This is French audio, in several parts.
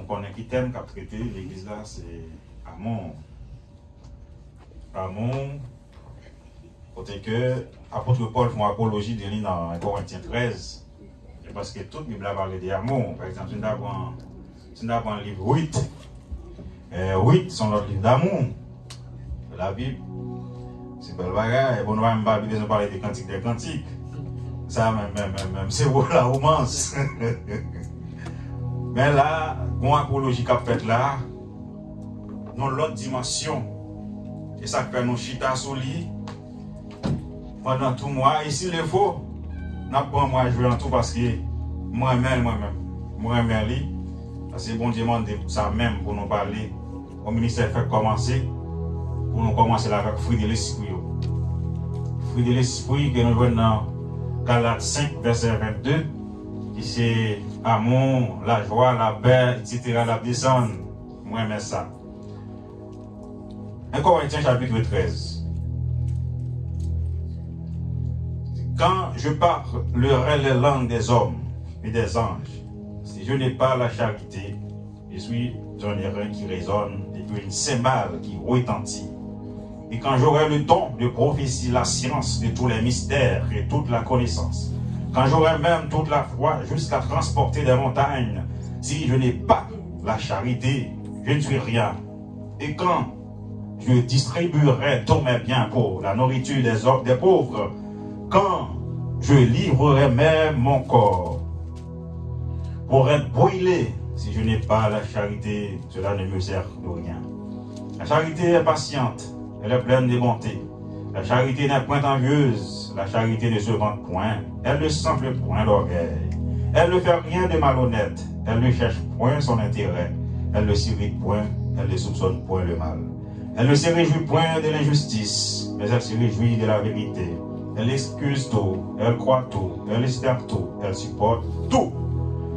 connaît qui thème qu'a traité l'église là, c'est amour. Amour, côté que l'apôtre Paul fait apologie de lui dans 1 Corinthiens 13. Parce que toute la Bible a parlé d'amour. Par exemple, si nous avons le livre 8, 8 sont notre livre d'amour. La Bible, c'est belle bagarre. Et bon, nous allons parler des cantiques. Ça, même, c'est pour la romance. Mais là, bon apologie qu'a fait là, dans l'autre dimension. Et ça fait nos chita sous lit pendant tout mois. Et s'il le faut, n'a pas moi jouer en tout parce que moi-même, lui, c'est bon Dieu demande ça même pour nous parler. Au ministère fait commencer, pour nous commencer là avec fruit de l'esprit. Fruit de l'esprit que nous voyons dans Galates 5, verset 22, qui c'est amour, la joie, la paix, etc. La descente. Moi, j'aime ça. 1 Corinthiens chapitre 13. Quand je parlerai les langues des hommes et des anges, si je n'ai pas la charité, je suis un airain qui résonne et une cymbale qui retentit. Et quand j'aurai le don de prophétie, la science de tous les mystères et toute la connaissance, quand j'aurai même toute la foi jusqu'à transporter des montagnes, si je n'ai pas la charité, je ne suis rien. Et quand je distribuerai tous mes biens pour la nourriture des pauvres, quand je livrerai même mon corps pour être brûlé, si je n'ai pas la charité, cela ne me sert de rien. La charité est patiente, elle est pleine de bonté. La charité n'est point envieuse, la charité ne se vante point, elle ne s'enfle point d'orgueil. Elle ne fait rien de malhonnête, elle ne cherche point son intérêt, elle ne s'irrite point, elle ne soupçonne point le mal. Elle ne se réjouit point de l'injustice, mais elle se réjouit de la vérité. Elle excuse tout, elle croit tout, elle espère tout, elle supporte tout.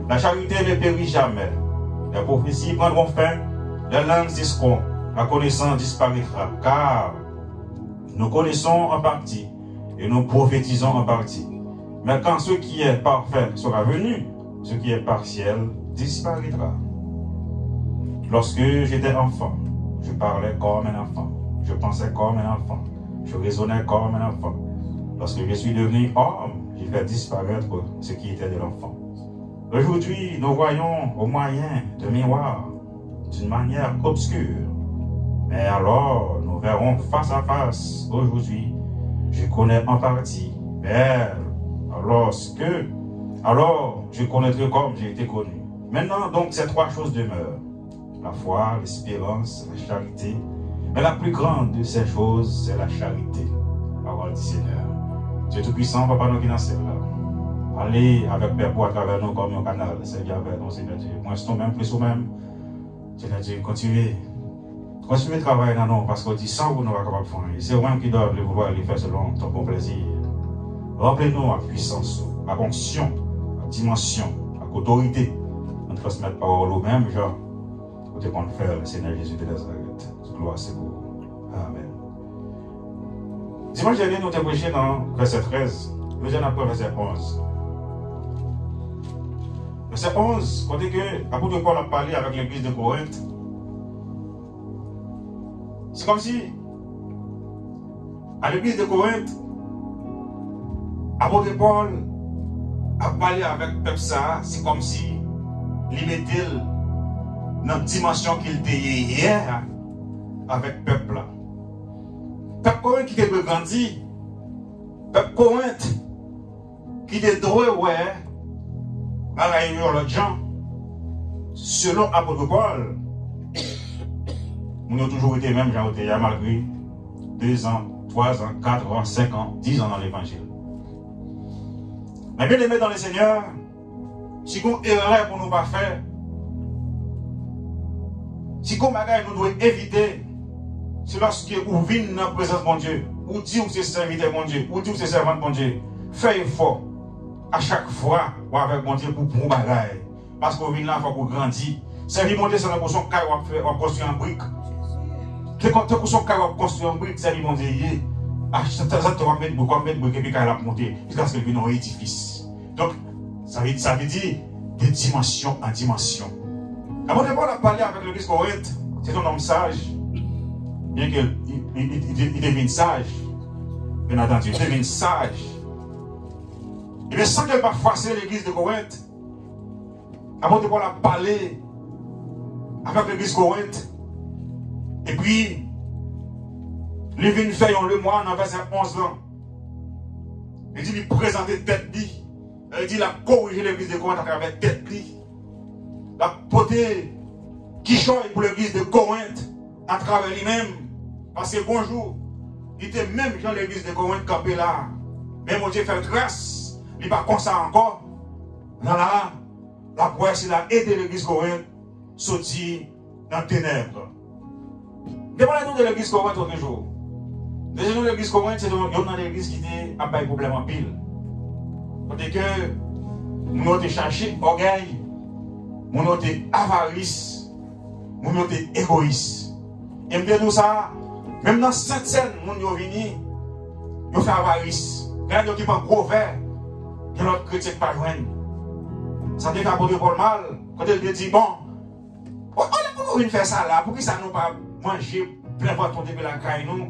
La charité ne périt jamais. Les prophéties prendront fin, les langues cesseront, la connaissance disparaîtra, car nous connaissons en partie et nous prophétisons en partie. Mais quand ce qui est parfait sera venu, ce qui est partiel disparaîtra. Lorsque j'étais enfant, je parlais comme un enfant, je pensais comme un enfant, je raisonnais comme un enfant. Lorsque je suis devenu homme, j'ai fait disparaître ce qui était de l'enfant. Aujourd'hui, nous voyons au moyen de miroir, d'une manière obscure. Mais alors, nous verrons face à face. Aujourd'hui, je connais en partie. Mais alors, je connaîtrai comme j'ai été connu. Maintenant, donc, ces trois choses demeurent. La foi, l'espérance, la charité. Mais la plus grande de ces choses, c'est la charité. Parole du Seigneur. Dieu Tout-Puissant, Papa, nous qui dans celle-là. Allez avec Père pour à travers nous comme un canal. Seigneur avec nous, Seigneur Dieu. Moi, je même, plus ou même. Seigneur Dieu, continuez. Continuez de travailler dans nous parce qu'on dit sans vous, nous sommes capables de faire. C'est vous-même qui donne le pouvoir de le faire selon ton bon plaisir. Rappelez-nous à puissance, à onction, à dimension, à autorité. On transmet parole au même genre. Côté qu'on fait le Seigneur Jésus de Nazareth. Gloire c'est pour. Amen. Dimanche dernier, nous avons prêché dans verset 13. Nous allons après verset 11. Verset 11, côté que l'apôtre Paul a parlé avec l'église de Corinthe. C'est comme si, à l'église de Corinthe, l'apôtre Paul a parlé avec le peuple ça, c'est comme si il mettait dans la dimension qu'il était hier avec le peuple là. Peuple Corinthe qui était grandi, peuple Corinthe qui était doué, ouais, à la réunion de gens, selon l'apôtre Paul. Nous avons toujours été même, j'ai été malgré 2 ans, 3 ans, 4 ans, 5 ans, 10 ans dans l'évangile. Mais bien aimé dans le Seigneur, si vous avez erreur pour nous pas faire, si vous avez nous devons éviter, c'est lorsque vous venez dans la présence de mon Dieu, ou dit que c'est serviteur de mon Dieu, ou dit que c'est servant de mon Dieu, faites effort à chaque fois ou avec mon Dieu pour vous bagaille. Parce que vous venez là, il faut que vous grandissiez. Servir mon Dieu, c'est une portion caille ou construire en brique. Quand tu as construit un brique, c'est mon Dieu. Ça te va mettre brique et puis la monter jusqu'à ce qu'elle vienne en édifice. Donc, ça veut dire de dimension en dimension. L'apôtre Paul a parlé avec l'église Corinthe. C'est un homme sage. Bien qu'il devienne sage. Bien entendu, il devine sage. Et bien sans qu'elle va froisser l'église de Corinthe, l'apôtre Paul a parlé avec l'église Corinthe. Et puis, il vient faire le mois dans verset 11 ans. Il dit, il présenter tête li. Il dit, il a corrigé l'église de Corinthe à travers tête li. Il a porté qui change pour l'église de Corinthe à travers lui-même. Parce que bonjour, il était même dans l'église de Corinthe campé là. Mais mon Dieu fait grâce. Il n'est pas comme ça encore. Là, la presse, il a aidé l'église de Corinthe sortir dans les ténèbres. Demandez-nous de l'église de Corinthe autre jour. Déjà, nous, l'église de Corinthe, c'est une église qui n'a pas de problème en pile. Parce que nous avons cherché orgueil, nous avons avarice, nous avons égoïste. Et nous ça, même dans cette scène, nous avons venu, nous avons fait avarice. Regardez qui prend gros verre, que notre chrétien pas joindre. Ça devient un peu pour le mal. Quand il dit, bon, on a pas faire ça là, pour que ça nous pas manger plein de temps de la caille nous.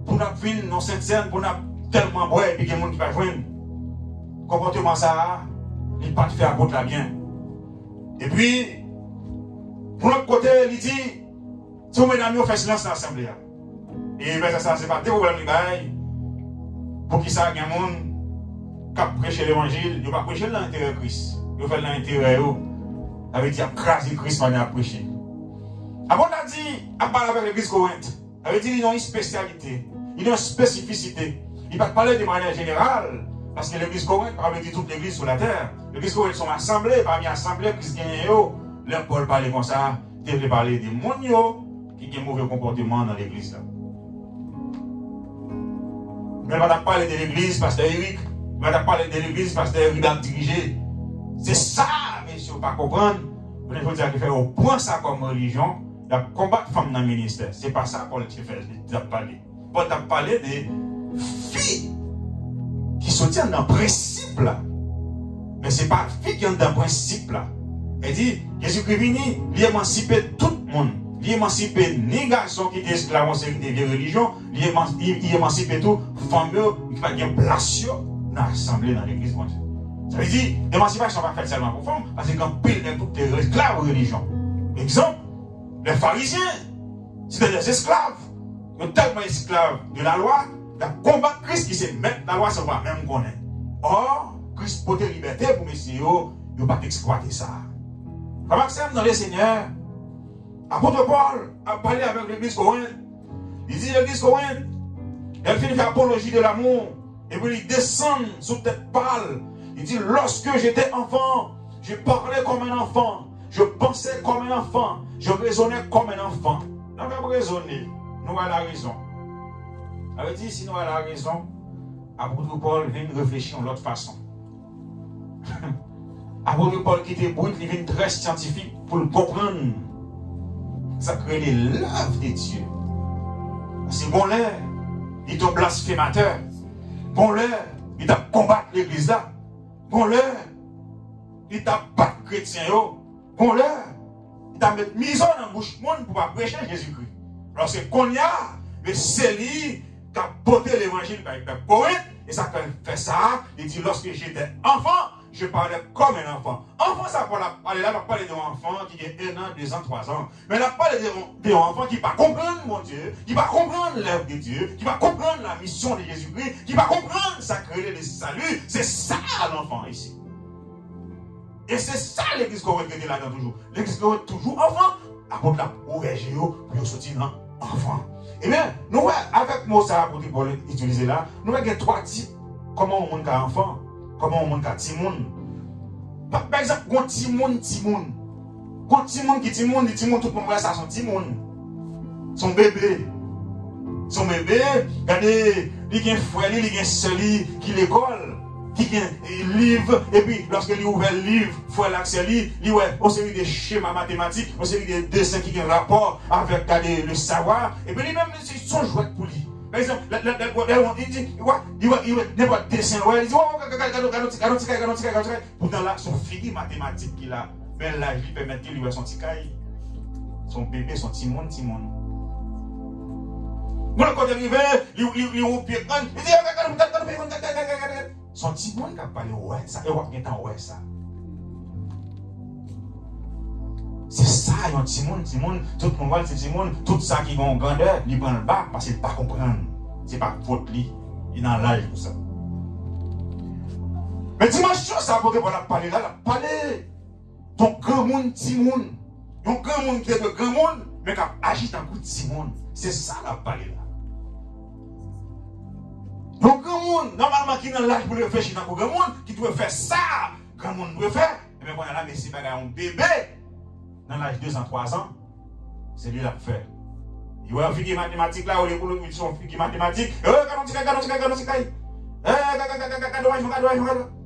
Pour nous venir dans cette scène, pour nous tellement boire et puis il y a des gens qui ne vont pas joindre. Comportement ça, il ne pas faire à côté là bien. Et puis, pour l'autre côté, il dit, si vous mesdames, vous faites silence dans l'assemblée. Et ben, ça, c'est pas des problèmes de bail. Pour qui ça, il y a des gens qui prêchent l'évangile, ils ne vont pas prêcher l'intérêt de Christ. Ils vont faire l'intérêt, ça veut dire craser Christ pour aller prêcher. Avant, on a dit, à parler avec l'église Corinthe, ça veut dire qu'ils ont une spécialité, ils ont une spécificité. Ils ne peuvent pas parler de manière générale. Parce que l'église Corinthe, parmi toute l'église sur la terre, l'église Corinthe sont assemblées, parmi assemblées chrétiennes, leur Paul parlait comme ça, il devait parler des gens qui ont un mauvais comportement dans l'église là. Mais on va parler de l'église, pasteur Eric, on va parler de l'église, pasteur Eric a dirigé. C'est ça, messieurs, pas comprendre. Vous ne pouvez dire qu'il fait au point ça comme religion, il combattre femmes dans le ministère. C'est pas ça Paul fait, il a parlé. Paul a parlé des filles qui se tiennent dans le principe là. Mais ce n'est pas la fille qui est dans le principe là. Elle dit, Jésus-Christ est venu, il émanciper tout le monde. Il émancipe les garçons qui étaient esclaves en série de vieilles religions, il émancipe tout, femmes qui va bien place dans l'assemblée, dans l'église. Ça veut dire, l'émancipation ne va pas faite seulement pour femmes, parce que quand pile de toutes les esclaves religions. Exemple, les pharisiens, c'était des esclaves. Ils sont tellement esclaves de la loi, la combat Christ qui se met dans la loi, ça va même connaître. Or, Christ porte liberté pour messieurs, il ne va pas exploiter ça. Comme Maxime dans les Seigneurs, apôtre Paul a parlé avec l'église Corinthe. Il dit l'église Corinthe, elle finit faire apologie de l'amour, et puis il descend sous tête pâle. Il dit, lorsque j'étais enfant, je parlais comme un enfant, je pensais comme un enfant, je raisonnais comme un enfant. Nous avons raisonné, nous avons la raison. Elle dit, si nous avons la raison, apôtre Paul vient réfléchir de l'autre façon. Apôtre Paul qui était brut, il vient très scientifique pour le comprendre. Ça crée l'œuvre de Dieu. C'est bon l'air, il est un blasphémateur. Bon l'air, il t'a combattre l'église là. Bon l'air, il t'a battre chrétien. Bon l'air, il t'a mis mise en bouche monde pour pas prêcher Jésus-Christ. Alors c'est qu'on y a, mais c'est lui qui a porté l'évangile par le Corinthe, et ça fait ça. Il dit, lorsque j'étais enfant, je parlais comme un enfant. Enfant, ça parle là, on parle d'un enfant qui a 1 an, 2 ans, 3 ans. Mais là, on parle d'un enfant qui ne va pas comprendre mon Dieu, qui va comprendre l'œuvre de Dieu, qui va comprendre la mission de Jésus-Christ, qui va comprendre sa créée de salut. C'est ça l'enfant ici. Et c'est ça l'église Corinthe qui était là-dedans toujours. L'église Corinthe toujours enfant, apôtre la ouvert pour sortir dans enfant. Eh bien, nous, avec mot ça, pour utiliser là, nous avons 3 types. Comment on monte un enfant? Comment on monte un petit monde? Par exemple, un petit monde, Quand petit monde qui dit monde, tout le monde ça son petit monde. Son bébé. Son bébé, regardez, il y a un frère, il y a un seul qui l'école, qui a un livre, et puis lorsqu'il ouvre le livre, il faut l'accès, il y a une série de schémas mathématiques, une série de dessins qui ont un rapport avec le savoir, et puis lui-même, c'est son jouet pour lui. Par exemple, il dit, il va dessin, il dit, pourtant là, son figure mathématique qu'il a Mais l'âge lui permet qu'il lui ait son petit caille. Son bébé, son petit monde. Bon, quand il arrive, il est au pied, il dit, son petit monde qui a parlé, ouais, ça, et ouais, ça. C'est ça, un petit monde, tout le monde voit, c'est petit monde, tout ça qui va en grandeur, il prend le bas parce qu'il ne peut pas comprendre. C'est pas faute lui, il est dans l'âge pour ça. Mais dimanche, ça va parler là, parler. Ton grand monde, petit monde. Un grand monde qui est de grand monde, mais qui agit en coup de petit monde. C'est ça la parler là. Donc, grand monde, normalement, qui est dans l'âge pour réfléchir dans le grand monde, qui doit faire ça, grand monde doit faire. Et bien, quand on a là, mais c'est pas un bébé, dans l'âge de 2 ans, 3 ans, c'est lui qui l'a fait. Il y a un figure mathématique là, où les couleurs sont figure mathématique.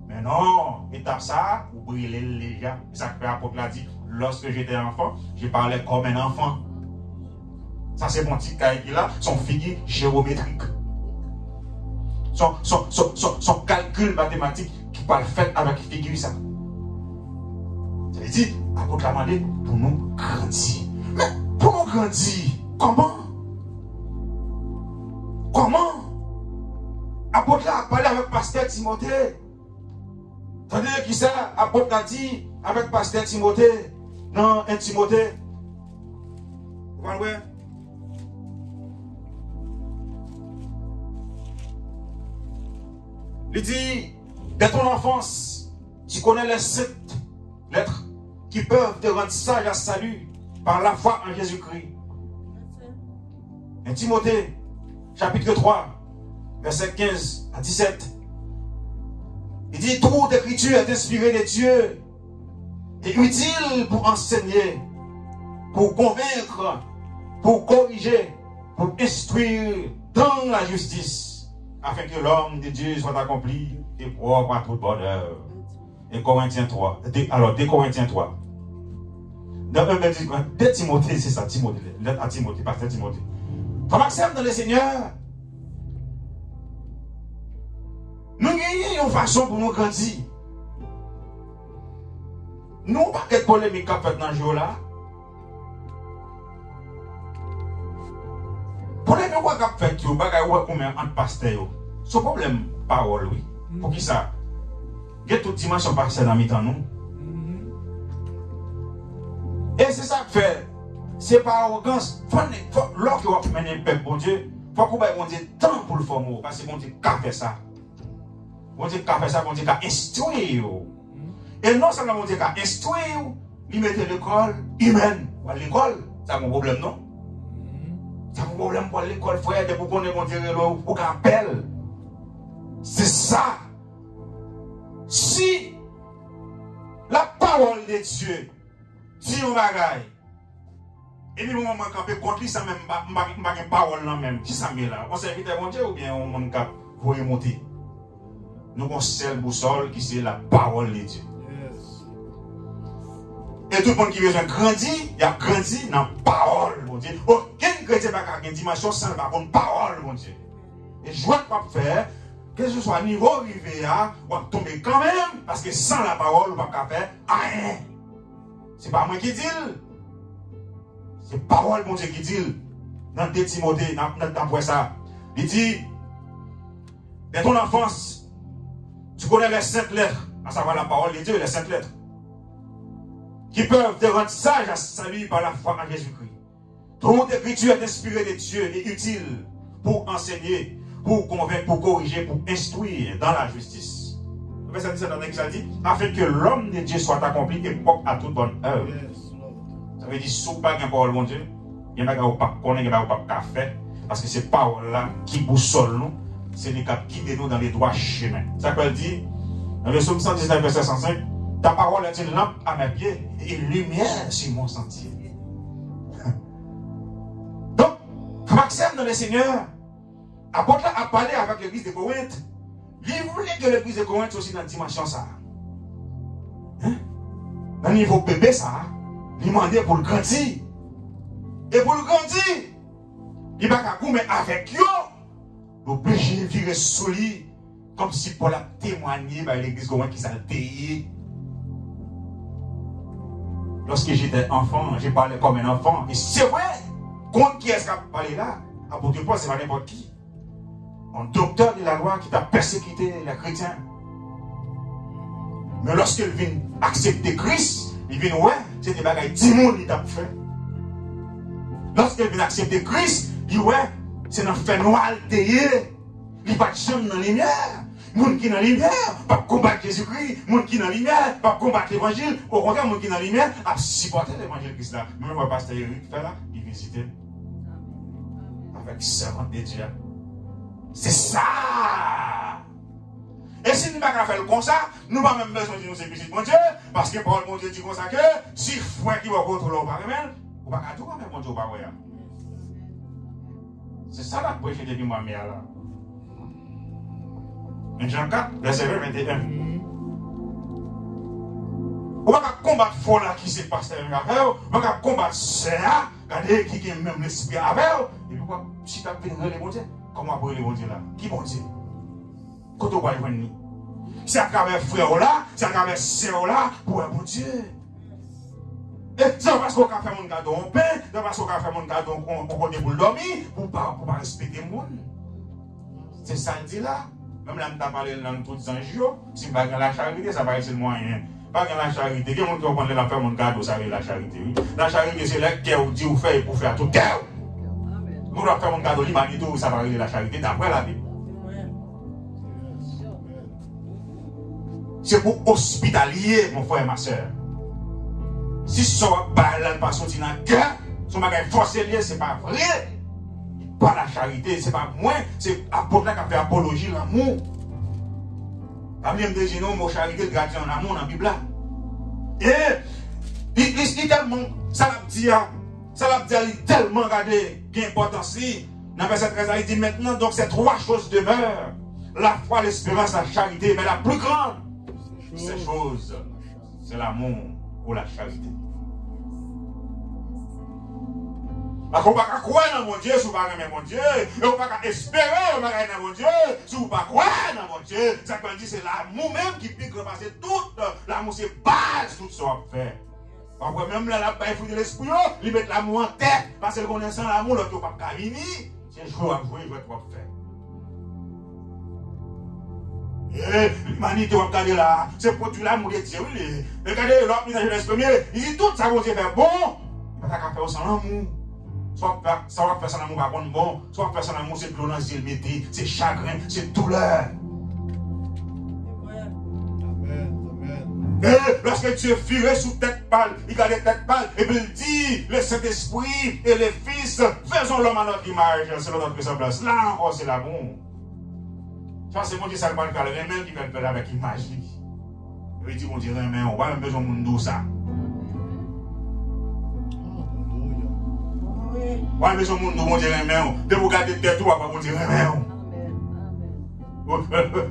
Mais non, étape ça, vous brûlez les gens. C'est ça que l'apôtre l'a dit. Lorsque j'étais enfant, je parlais comme un enfant. Ça, c'est mon petit cahier qui là, son figure géométrique. Son calcul mathématique qui parle fait avec figure ça. Ça veut dire, l'apôtre l'a demandé pour nous grandir. Mais pour nous grandir, comment? Apôtre a parlé avec pasteur Timothée. Attendez, qui ça? Apôtre a dit avec pasteur Timothée. Non, un Timothée. Vous voyez? Il dit, dès ton enfance, tu connais les 7 lettres qui peuvent te rendre sage à salut par la foi en Jésus-Christ. Un Timothée, chapitre 3, verset 15 à 17. Il dit, toute écriture est inspirée de Dieu et utile pour enseigner, pour convaincre, pour corriger, pour instruire dans la justice, afin que l'homme de Dieu soit accompli et propre à tout bonheur. Et Corinthiens 3. Alors, 2 Corinthiens 3. Dans 2 Timothée, c'est ça, Timothée. Lettre à Timothée, pasteur Timothée. Frère Maxime dans le Seigneur, nous avons une façon pour nous grandir. Nous n'avons pas de polémique qu'a fait dans ce jour-là. Polémique qu'a fait, vous avez combien entre pasteurs. Ce problème, parole, oui. Pour qui ça? Il y a toute dimension pasteur dans mi-temps, nous. Et c'est ça que fait. C'est pas arrogance. Lorsque vous menez le peuple, bon Dieu, il faut que vous ayez temps pour le former. Parce que bon Dieu, qu'a fait ça. Bon Dieu, qu'a fait ça, bon Dieu, qu'a instruit. Et non seulement bon Dieu, qu'a instruit, il mettait l'école humaine. L'école, c'est un problème, non? C'est un problème pour l'école, frère, de vous connaître, bon Dieu, ou qu'appelle. C'est ça. Si la parole de Dieu dit un bagaille, et puis, on va camper contre lui, ça même, pas de parole là même. Qui ça met là? On s'invite à mon Dieu ou bien on va vous remonter? Nous avons une seule boussole qui c'est la parole de Dieu. Yes. Et tout le monde qui veut grandir, il a grandi dans la parole, mon Dieu. Aucun chrétien n'a pas une dimension sans la parole, mon Dieu. Et je ne vais pas faire, que ce soit niveau arrivé, on va tomber quand même, parce que sans la parole, on ne va pas faire rien. Ce n'est pas moi qui dis. C'est parole, mon Dieu, qui dit dans 2 Timothée, dans ça. Il dit, dès ton enfance, tu connais les 5 lettres, à savoir la parole de Dieu, les 5 lettres, qui peuvent te rendre sage à salut par la foi en Jésus-Christ. Toute écriture est inspirée de Dieu et utile pour enseigner, pour convaincre, pour corriger, pour instruire dans la justice. Le verset 17 dans l'Église dit, afin que l'homme de Dieu soit accompli et propre à toute bonne œuvre. Ça veut dire, si vous n'avez pas de parole, mon Dieu, il n'y a pas de faire. Parce que ces paroles-là qui boussole nous, c'est les qui guident nous dans les droits chemins. Ça veut dire, dans le psaume 119, verset 105, ta parole est une lampe à mes pieds et une lumière sur mon sentier. Donc, Maxime dans le Seigneur, apôtre a parlé avec l'église de Corinthe. Il voulait que l'église de Corinthe soit aussi dans la dimension ça. Hein? Dans le niveau bébé ça. Il demandait pour le grandir. Et pour le grandir, il va mais avec eux, l'obligé de virer solide, comme si pour la témoigner par l'église qui s'est payé. lorsque j'étais enfant, j'ai parlé comme un enfant. Et c'est vrai, contre qui est-ce qui a parlé là? Apôtre Paul, c'est pas n'importe qui. Un docteur de la loi qui t'a persécuté les chrétiens. Mais lorsqu'il vient accepter Christ, il vient, ouais, c'est des bagailles 10 monde qui t'a fait. Lorsqu'il vient accepter Christ, il dit, ouais, c'est dans le fait noir, il n'y a pas de chambre dans la lumière. Moun qui dans la lumière, pas combattre Jésus-Christ. Moun qui dans la lumière, pas combattre l'évangile. Au contraire, moun qui dans la lumière, a supporté l'évangile Christ là. Même le pasteur Eric fait là, il visitait. Avec servant de Dieu. C'est ça. Et si nous ne pouvons pas faire comme ça, nous n'avons pas même besoin de nous séparer mon Dieu. Parce que Paul, mon Dieu, dit comme ça que si frère qui va contrôler au paramètre, on va pas tout même mon Dieu au paramètre. C'est ça la prêche depuis moi, mère là. Jean 4, verset 21. On va pas combattre fort là qui s'est passé avec eux. On va pas combattre ça. Regardez qui a même l'esprit avec eux. Et pourquoi, si tu as vénéré les bon Dieu, comment appeler les bon Dieu là? Qui bon Dieu? Quand on va y venir. C'est à travers frère là, c'est à travers sœur là, pour un bon Dieu. Et c'est parce qu'on a fait mon cadeau en paix, c'est parce qu'on a fait mon cadeau en côté pour dormir, pour pas respecter le monde. C'est ça le dit là. Même là, nous avons parlé dans tous les anges, si vous avez la charité, ça va être le moyen. Pas la charité, qui est qui va la faire mon cadeau, ça veut la charité. La charité, c'est là que dit ou fait pour faire tout cœur. Nous devons faire mon cadeau, l'humanité, ça va être la charité d'après la Bible. C'est pour hospitalier, mon frère et ma soeur. Si ce n'est pas sorti dans le cœur, son bagage forcé lié, ce n'est pas vrai. Pas la charité, ce n'est pas moi, c'est l'apôtre qui a fait apologie l'amour. La Bible dit non, mon charité est gratuite en amour dans la Bible. Et il dit tellement, ça l'a dit tellement regardé, qui est important si. Dans le verset 13, il dit maintenant, donc ces trois choses demeurent. La foi, l'espérance, la charité, mais la plus grande, ces choses, c'est l'amour ou la charité. Parce qu'on ne peut pas croire dans mon Dieu si vous ne pouvez pas aimer mon Dieu. Et on ne peut pas espérer dans mon Dieu si vous ne pouvez pas croire dans mon Dieu. Ça veut dire que c'est l'amour même qui pique repasser tout. L'amour c'est base tout ce qu'on fait. Après même là, la paix de l'esprit, il met l'amour en tête. Parce que qu'on est sans l'amour, l'autre ne peut pas gagner. C'est jouer à jouer, il va trop faire. Et l'humanité, on va regarder là, c'est pour tout l'amour de Dieu. Regardez l'autre visage de l'esprit, il dit tout ça qu'on Dieu fait bon. Il ne peut pas faire sans l'amour. Soit ça va faire son amour par contre bon, soit faire son amour c'est plongeant, c'est métier, c'est chagrin, c'est douleur. Et lorsque Dieu fuirait sous tête pâle, il gardait tête pâle, et puis il dit, le Saint-Esprit et les fils, faisons l'homme à notre image, selon notre ressemblance. Là encore c'est l'amour. Ça c'est mon Dieu, ça ne va pas le faire, le même qui va le faire avec l'image. Il dit, mon Dieu, on va même besoin de monde ça. Ouais, mais ce monde nous dire rien, de vous garder tête, on va vous dire rien.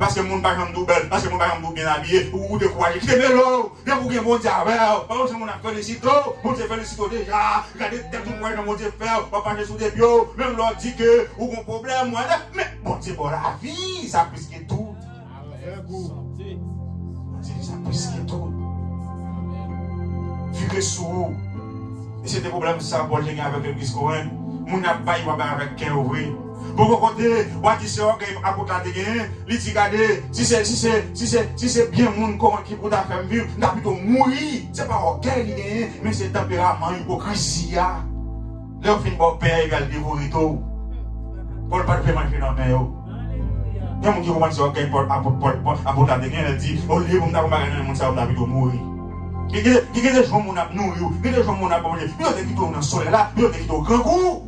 Parce que mon parent nous belle, parce que mon parent nous bien habillé, ou de quoi, qui est l'eau, de vous qui mon Dieu avec, parce que mon a félicité, mon Dieu félicité déjà, regardez tête tout moi dans mon Dieu faire, pas passer sous des bio, même leur dit que, ou un problème, moi, mais mon Dieu pour la vie, ça plus que tout. Mon Dieu, ça plus que tout. Vu que sous. Et c'est des problèmes ça, Paul j'ai avec l'église Cohen. Mon n'a pas eu avec qu'un ouvrier. Pour côté, on dit c'est ok, à côté de gagner, il dit regardez, si c'est bien mon corps qui peut faire vivre, n'a plutôt mourir. C'est pas ok, mais c'est tempérament, hypocrisie. Là, on finit par père, il va le dévorer tout. Paul pas de manger dans la main. Il y a des gens qui commencent à ok, à côté de gagner, il dit, au lieu de me gagner, mon ça va plutôt mourir. Il y a des gens qui ont nourri, il y a des gens qui ont mangé, il y a des gens qui ont dans le soleil là, il y a des gens qui ont grand goût.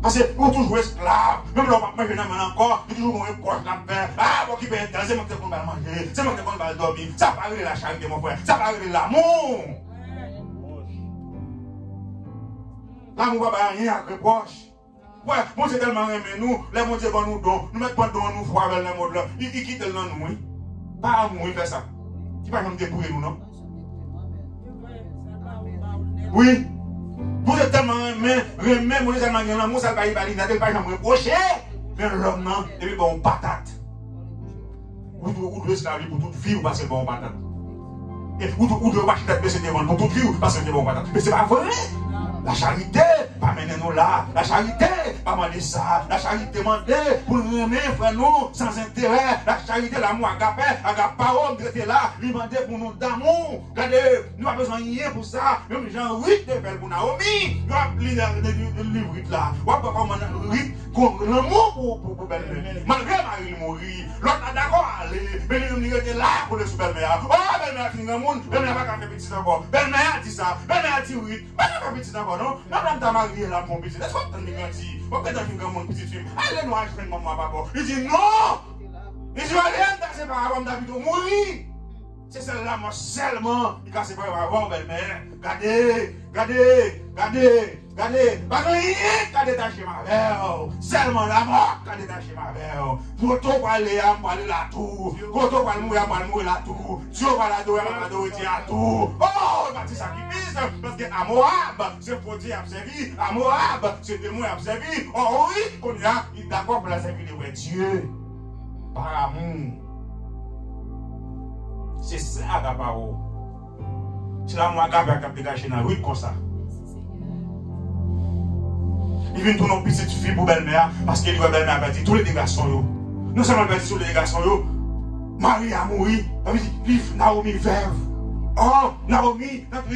Parce que pour toujours esclave, même là, on va manger encore, il y a toujours un proche là, ah, bon, qui peut être, c'est moi qui va manger, c'est moi qui va dormir, ça va arriver la charité, mon frère, ça va arriver l'amour. L'amour va pas rien avec proche. Ouais, mon Dieu tellement aimé nous, les mon Dieu va nous donner, nous mettons pas dans nous froid avec le monde là, il quitte le nom nous, pas amour, il fait ça. Qui va nous débrouiller nous, non? Oui. Vous êtes tellement remé, vous êtes tellement l'amour, ça va y aller, vous pas jamais reprocher. Mais l'homme, non, et puis bon, patate. Vous devez se laver pour toute vie, vous passez bon patate. ou de marcher tête baissée devant pour tout vie, parce que c'est bon, mais c'est pas vrai. La charité, pas mener nous là. La charité, pas demander ça. La charité, demander pour nous aimer, frère, nous, sans intérêt. La charité, l'amour, agapao, traiter là, lui demander pour nous d'amour. Regardez, nous avons besoin de rien pour ça. Même Jean-Ruth de faire pour Naomi. Nous avons le livre là. Nous avons comment l'amour pour belle-mère. Malgré Marie mourir, l'autre a d'accord aller. Mais il était là pour le sous belle-mère. Oh, belle-mère, c'est un monde. Belle-mère n'a pas fait petit encore. Belle-mère a dit ça. Belle-mère a dit oui. Belle-mère n'a pas petit encore. Non, madame ta mariée là, mon petit. Est-ce que tu as grandi? Pourquoi tu as fait un petit film? Allez, nous, je fais maman, papa. Il dit non! Il dit rien, c'est pas avant David de mourir. C'est celle-là, moi, seulement. Il casse pas avant, belle-mère. Regardez, regardez, regardez, regardez. Pas rien qu'à détacher ma mère. Seulement la mort qu'à détacher ma mère. Pour tout parler, pour aller la tour. Pour tout parler, pour mourir la tour. Dieu va la adorer, à tout. Oh, il va dire sacrifice. Parce que à Moab, c'est pour dire observer. À Moab, c'est témoin observer. Oh oui, on y a, il est d'accord pour la servir de vrai Dieu. Par amour. C'est ça la parole. C'est là moi qui ai caché dans la rue comme ça. Il vient tout nos petites filles pour belle-mère parce qu'il doit belle-mère bâtir tous les dégâts sont yo. Non seulement bâtir tous les dégâts sont yo. Marie a mouru. Elle dit vive Naomi veuve. Oh Naomi, notre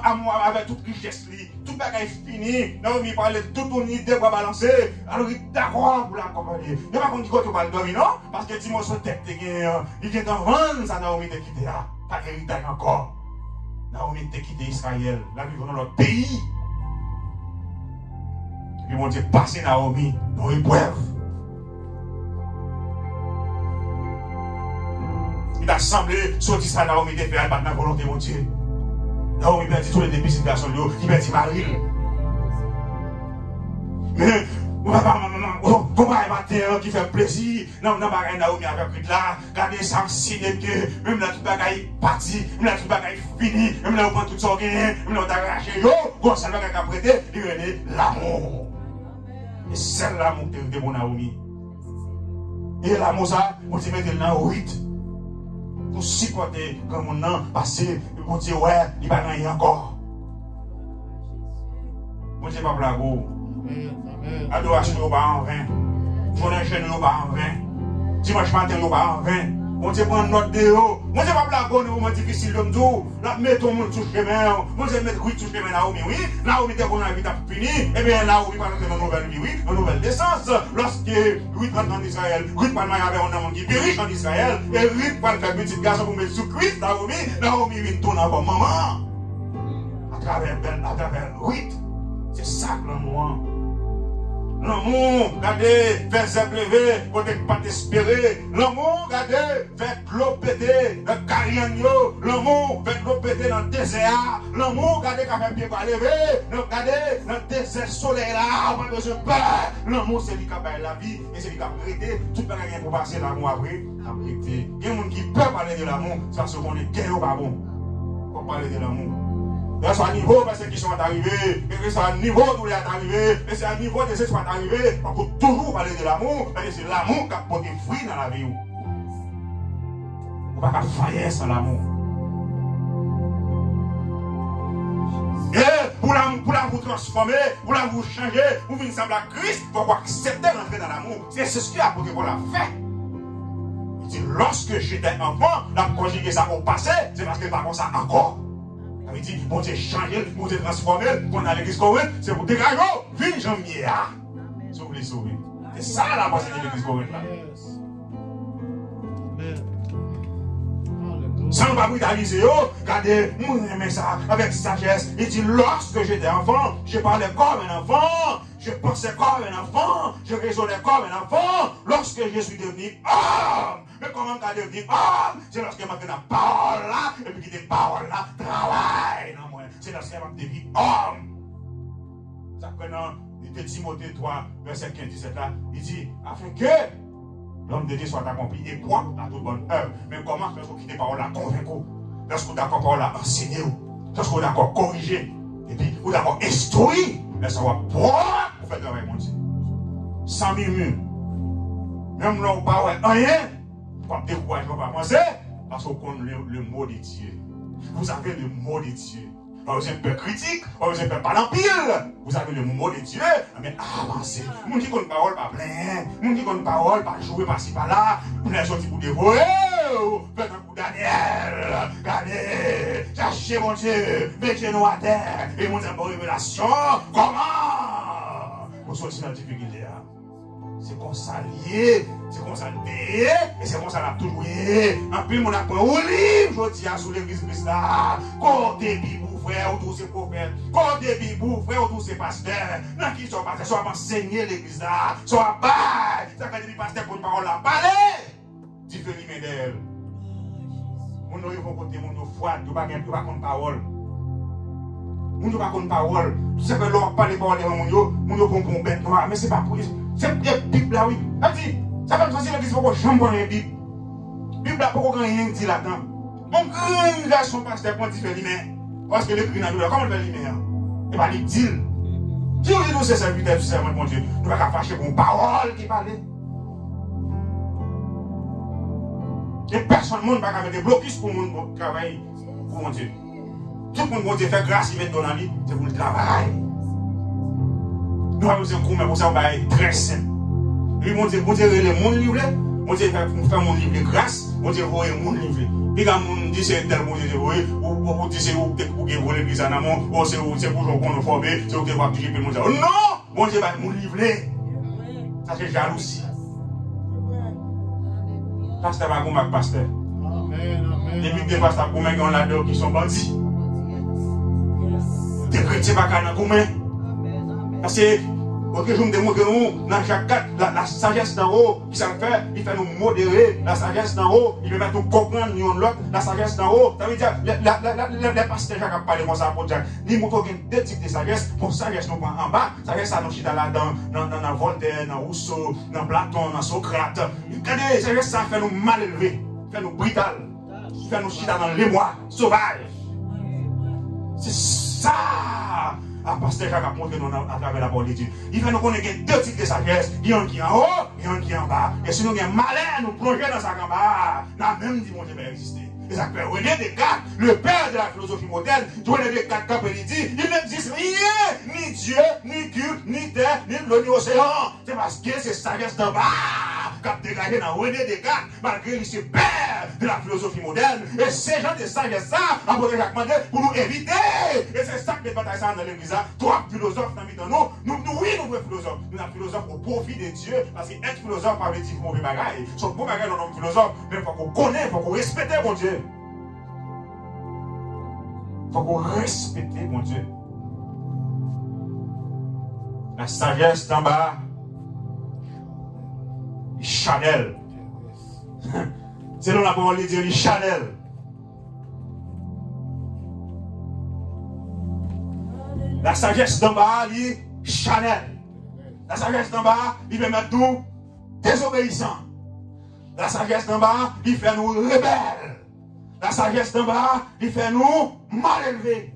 amour avec toute richesse li, tout bagage fini. Naomi parlait de toute ton idée pour balancer. Alors il est d'accord pour l'accompagner. Il n'y a pas qu'on dit que tu vas le dormir non parce que Timon son tête il vient d'en vendre ça Naomi t'a quitté là. Pas d'héritage encore. Naomi t'a quitté Israël, la vivre dans notre pays. Ils vont dire passer Naomi dans l'épreuve. Il a semblé sortir ça Naomi de faire battre la volonté de mon Dieu. Naomi perdit tous les débuts de garçon, il perdit Marie. Mais combat matin qui fait plaisir. Non, Naomi avec là, regardez ça signe que même là tout bagaille parti, même là tout bagaille fini, même là on prend tout ça gagné, même là on arraché yo, comme ça va prêter, il venait l'amour. Et c'est l'amour de mon Naomi. Et l'amour ça, on dit mettre dans 8. Pour supporter comme on a passé, on dit ouais, il va rien encore. On dit pas blago. Adoration pas en vain. Journée chaîne pas en vain. Dimanche matin pas en vain. On dit prendre note de haut. On dit pas blago, nous moment difficile comme tout. La mettre tout le monde sous chemin. On dit mettre oui sous chemin Naomi, oui. Naomi dès qu'on a vite fini, et bien Naomi va rentrer dans une nouvelle vie, oui, une nouvelle naissance. Lorsque Ruth rentre en Israël, Ruth parle avec un homme qui est riche en Israël, et Ruth parle faire petit garçon pour mettre sous Christ, Naomi vient tourner comme maman. À travers Ruth. C'est ça que l'amour. L'amour, regardez, fait zèbre levé, côté pas espérer. L'amour, regardez, fait l'eau péter, le carriagno. L'amour, fait l'eau péter dans le désert. L'amour, regardez, quand même pied pas levé. Regardez, dans le désert soleil là, on n'a pas besoin de peur. L'amour, c'est lui qui a parlé la vie, et c'est lui qui a prêté. Tout le monde a pour passer l'amour après, a prêté. Il y a des gens qui peuvent parler de l'amour, c'est parce qu'on est guerre ou pas bon. Pour parler de l'amour. C'est à niveau parce qu'ils sont arrivés, et c'est à niveau d'où ils sont arrivés, et c'est à niveau de ceux qui sont arrivés, on peut toujours parler de l'amour, parce que c'est l'amour qui a porté fruit dans la vie. On ne peut pas faire sans l'amour. Et pour la vous transformer, pour la vous changer, pour venir sembler à Christ, il faut accepter d'entrer dans l'amour. C'est ce qu'il a pour qu'on l'a fait. Il dit, lorsque j'étais enfant, la conjuguer ça au passé, c'est parce que par contre ça encore. Il dit, bon Dieu changer, bon Dieu transformer, qu'on a l'église Corinth, c'est pour dégager, vive janvier. Si vous voulez sauver. C'est ça la pensée de l'église Corinth là. Sans pas brutaliser, regardez, moi j'aime ça avec sagesse. Il dit, lorsque j'étais enfant, je parlais comme un enfant, je pensais comme un enfant, je raisonnais comme un enfant. Lorsque je suis devenu homme, mais comment on est devenu homme? C'est lorsque je m'a fait la parole là, et puis que des paroles là, travail dans moi. C'est lorsque je m'a devenu homme. Ça prenant, il dit Timothée 3, verset 15-17 là, il dit, afin que l'homme de Dieu soit accompli et propre à toute bonne œuvre. Mais comment lorsqu'on quitte les paroles là, convaincu, lorsqu'on est d'accord parole là, enseigné, lorsqu'on est d'accord corrigé, et puis on est d'accord instruit, mais ça va propre pour faire le travail, mon Dieu. Sans murmure. Même là, on ne parle rien, pas décourager, on va pas penser, parce qu'on connaît le mot de Dieu. Vous avez le mot de Dieu. Vous êtes un peu critique, vous êtes un peu pas en pile. Vous avez le mot de Dieu, mais avancez. Moun qui connaît parole pas plein, moun qui connaît parole pas jouer par-ci par-là, moun les sorti pour dévorer. Faites un coup Daniel, regardez, cherchez mon Dieu, mettez-nous à terre, et mon Dieu pour révélation. Comment vous sortir dans la difficulté? C'est comme ça lié, c'est comme ça lié, et c'est comme ça l'a toujours lié. En plus, mon apprend au livre, je dis à sous l'église Christ là, côté bibou frère, ou tous ces prophètes, côté bibou frère, ou tous ces pasteurs, dans qui sont pasteurs, soit enseigner l'église là, soit bail, ça fait des pasteurs pour une parole là, parler, tu fais l'image d'elle. Mon nom, ils vont côté, mon nom froid, tu vas pas contre parole. Mon nom pas contre parole, tu sais que l'on parle de parole devant mon nom pour un bête noir, mais c'est pas pour c'est la Bible là, oui. Elle dit, ça fait me sentir l'église pour que je ne connais pas la Bible. La Bible là, pour qu'on rien dit là-dedans. Mon grand garçon pasteur, quand il fait l'image, parce que l'écrit dans la Bible, comment il fait l'image? Et bien, il dit, si vous dites que c'est serviteur du serment, mon Dieu, nous ne pouvons pas fâcher pour une parole qui parle. Et personne ne va mettre des blocus pour mon travail, pour mon Dieu. Tout le monde, mon Dieu, fait grâce, il met dans la vie, c'est pour le travail. Nous avons besoin de combien pour ça, on va être très simple. Et mon Dieu, le monde livré, mon Dieu, faire mon livre grâce, mon Dieu, voyez mon livre. Et quand on dit c'est tel, mon Dieu, ou dit c'est où pour que vous l'église en amont, ou c'est pour qu'on nous forme, c'est où que vous participer, mon Dieu. Non! Mon Dieu, va mon livre. Ça c'est jalousie. Pasteur va combattre pasteur. Depuis que les pasteurs combattent là-dedans qui sont bandits. Des chrétiens va gagner combien? Parce que, ok, je me démontre que dans chaque cas, la sagesse d'en haut, qui ça fait, il fait nous modérer, la sagesse d'en haut, il veut mettre nous comprendre l'autre, la sagesse d'en haut, ça veut dire, les pasteurs qui parlent comme ça pour dire, ils montrent qu'il y a deux types de sagesse, pour sagesse nous prend en bas, sagesse ça nous chute là dans Voltaire, dans Rousseau, dans Platon, dans Socrate. Regardez, sagesse ça fait nous mal élevés, fait nous brutal, fait nous chute dans l'émoi, sauvage. C'est ça! Ah, pasteur Jacques a montré nous à travers la parole de Dieu. Il fait nous connaître deux types de sagesse. Il y en a qui en haut, il y en a qui en bas. Et si nous avons malin, nous plonger dans sa gamba, n'a même dit mon Dieu va exister. Et ça fait René Descartes, le père de la philosophie moderne, René Descartes, quand il dit, il n'existe rien, ni Dieu, ni culte, ni terre, ni l'eau, ni océan. C'est parce que c'est sagesse d'en bas qui a dégagé dans René Descartes, malgré lui, c'est père de la philosophie moderne. Et ces gens de sagesse, ça, a posé Jacques Mandel pour nous éviter. Et c'est ça que les batailles dans l'église, trois philosophes dans nous, oui, nous sommes philosophes. Nous sommes philosophes au profit de Dieu, parce qu'être philosophe, ça veut dire mauvais bagaille. Sauf bon bagaille, nous sommes philosophes, mais il faut qu'on connaisse, il faut qu'on respecte mon Dieu. Il faut qu'on respecte mon Dieu. La sagesse d'en bas, Chanel. Selon la parole de Dieu, Chanel. La sagesse d'en bas, Chanel. La sagesse d'en bas, il veut mettre nous désobéissants. La sagesse d'en bas, il fait nous rebelles. La sagesse d'en bas, il fait nous mal élevés.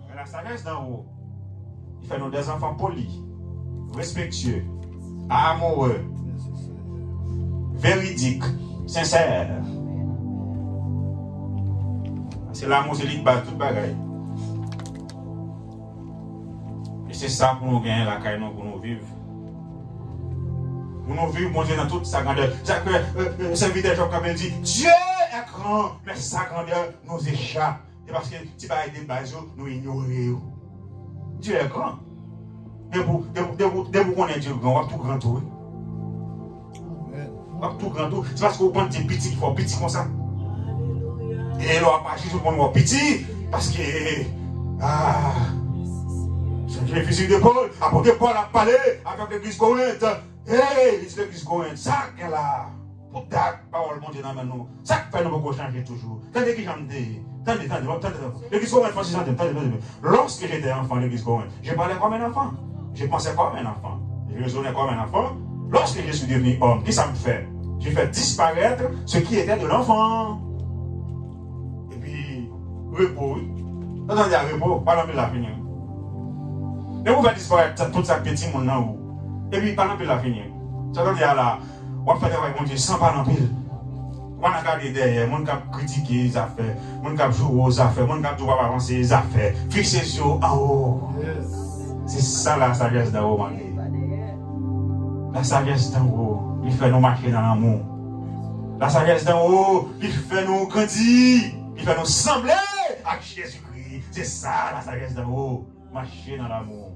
Mais la sagesse d'en haut, il fait nous des enfants polis, respectueux, amoureux, véridiques, sincères. C'est l'amour, c'est l'île bas, tout bagaille. Et c'est ça pour nous gagner la caille, pour nous vivre. Pour nous vivre, mon Dieu, dans toute sa grandeur. C'est serviteur Job qui dit, Dieu est grand, mais sa grandeur nous échappe. C'est parce que si pas été bas, nous ignorons. Dieu est grand. Dès que vous connaissez Dieu grand, on va tout grand tout. On va tout grand tout. C'est parce que vous pensez petit, il faut petit comme ça. Et là, pas juste pour nous petit, parce que j'ai les fusils d'épaule, après que Paul a parlé avec l'église Corinthe. Hey, l'église Corinthe, ça qu'elle a, pour ta parole, mon Dieu, dans nous, ça fait nous beaucoup changer toujours. Tandis que j'aime dire, attendez, l'église Corinthe, lorsque j'étais enfant, l'église Corinthe, je parlais comme un enfant, je pensais comme un enfant, je raisonnais comme un enfant. Lorsque je suis devenu homme, qu'est-ce que ça me fait? J'ai fait disparaître ce qui était de l'enfant. Et puis, repos, oui. Attendez, repos, pas l'homme de la finir. Et vous faites disparaître tout ça petit monde dans vous. Et puis, pas l'homme de la finir. Attendez, là, on va faire travail, mon Dieu, sans pas l'empile. On Pas regarder derrière, mon cap critiquer les affaires, mon cap jouer aux affaires, mon cap pas avancer les affaires, fixer sur en haut. C'est ça la sagesse d'en haut, malgré. La sagesse d'en haut, il fait nous marcher dans l'amour. La sagesse d'en haut, il fait nous grandir, il fait nous sembler à Jésus-Christ. C'est ça la sagesse d'en haut, marcher dans l'amour.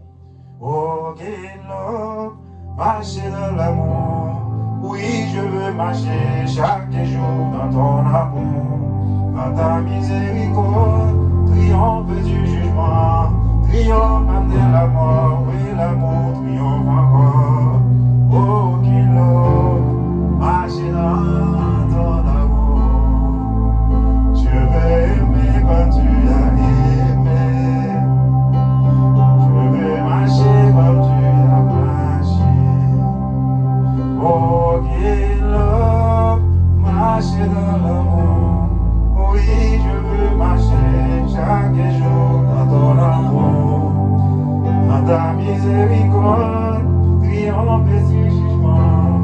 Oh, quel love, marcher dans l'amour. Oui, je veux marcher chaque jour dans ton amour. Dans ta miséricorde, triomphe du jugement, triomphe de la mort, oui, l'amour triomphe encore. Oh, qu'il marcher dans ton amour. Je veux aimer comme tu as aimé. Je veux marcher comme tu as marché. Oh, qu'il marcher dans l'amour. Oui, je veux marcher chaque jour dans ton amour. Dans ta miséricorde, triomphe du jugement,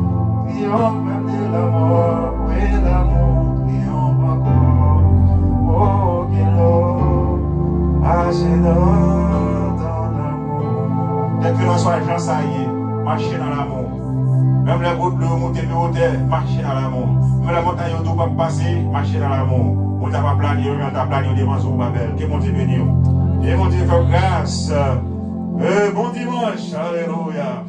triomphe même de la mort, oui, l'amour triomphe encore. Oh, qu'il marcher dans ton amour. Quel que l'on soit, Jean Saillé, marcher dans l'amour. Même les routes de monter de hauteur, marcher dans l'amour. Même la montagne où on peut passer, marcher dans l'amour. On t'a pas plané, on t'a plané devant son Babel. Que mon Dieu bénisse. Et mon Dieu fait grâce. Bon dimanche. Alléluia.